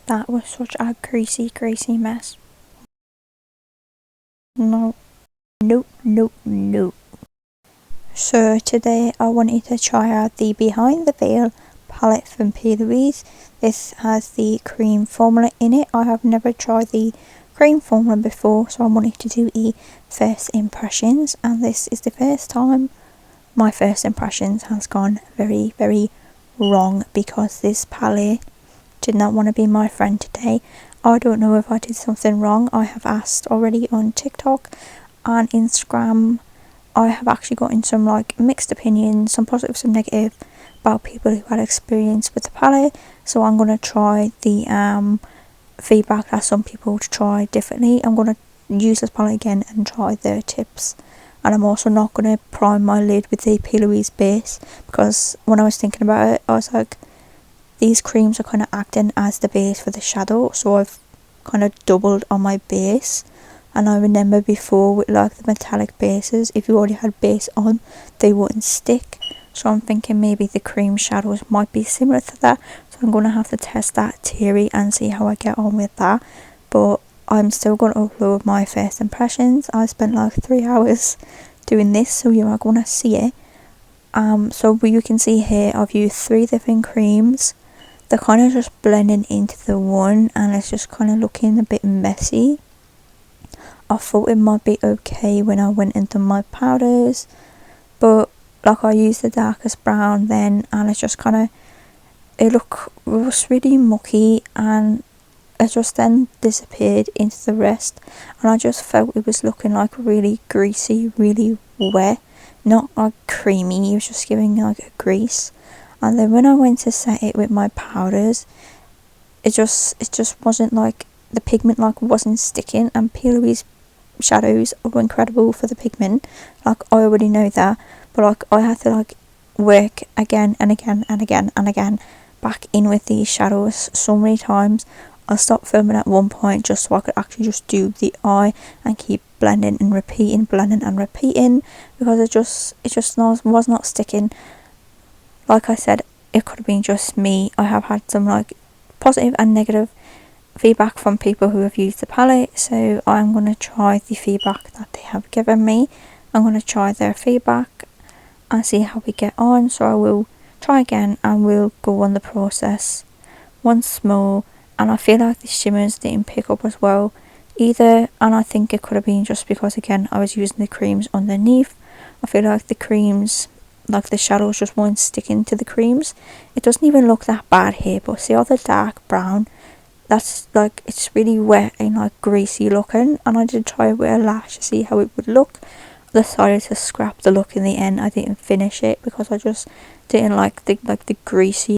That was such a greasy mess. No, no. So today I wanted to try out the Behind the Veil palette from Plouise. This has the cream formula in it. I have never tried the cream formula before, so I wanted to do a first impressions, and this is the first time my first impressions has gone very wrong, because this palette did not want to be my friend today. I don't know if I did something wrong. I have asked already on TikTok and Instagram. I have actually gotten some like mixed opinions, some positive, some negative, about people who had experience with the palette. So I'm going to try the feedback that some people try differently. I'm going to use this palette again and try their tips. And I'm also not going to prime my lid with the Plouise base, because when I was thinking about it, I was like, these creams are kind of acting as the base for the shadow, so I've kind of doubled on my base. And I remember before with like the metallic bases, if you already had base on, they wouldn't stick. So I'm thinking maybe the cream shadows might be similar to that. So I'm going to have to test that theory and see how I get on with that. But I'm still going to upload my first impressions. I spent like 3 hours doing this, so you are going to see it. So you can see here I've used 3 different creams. They're kind of just blending into the one, and it's just kind of looking a bit messy. I thought it might be okay when I went into my powders, but like I used the darkest brown then, and it's just kind of, it was really mucky, and it just then disappeared into the rest, and I just felt it was looking like really greasy, really wet, not like creamy. It was just giving like a grease. And then when I went to set it with my powders, it just wasn't like, the pigment like wasn't sticking. And Plouise shadows are incredible for the pigment, like I already know that, but like I had to like work again and again back in with these shadows so many times. I stopped filming at one point just so I could actually just do the eye and keep blending and repeating, because it just was not sticking. Like I said, it could have been just me. I have had some like positive and negative feedback from people who have used the palette, so I'm going to try the feedback that they have given me. I'm going to try their feedback and see how we get on. So I will try again and we'll go on the process once more. And I feel like the shimmers didn't pick up as well either, and I think it could have been just because again I was using the creams underneath. I feel like the creams, like the shadows just weren't sticking to the creams. It doesn't even look that bad here, but see all the dark brown, that's like, it's really wet and like greasy looking. And I did try it with a lash to see how it would look. I decided to scrap the look in the end. I didn't finish it because I just didn't like the greasy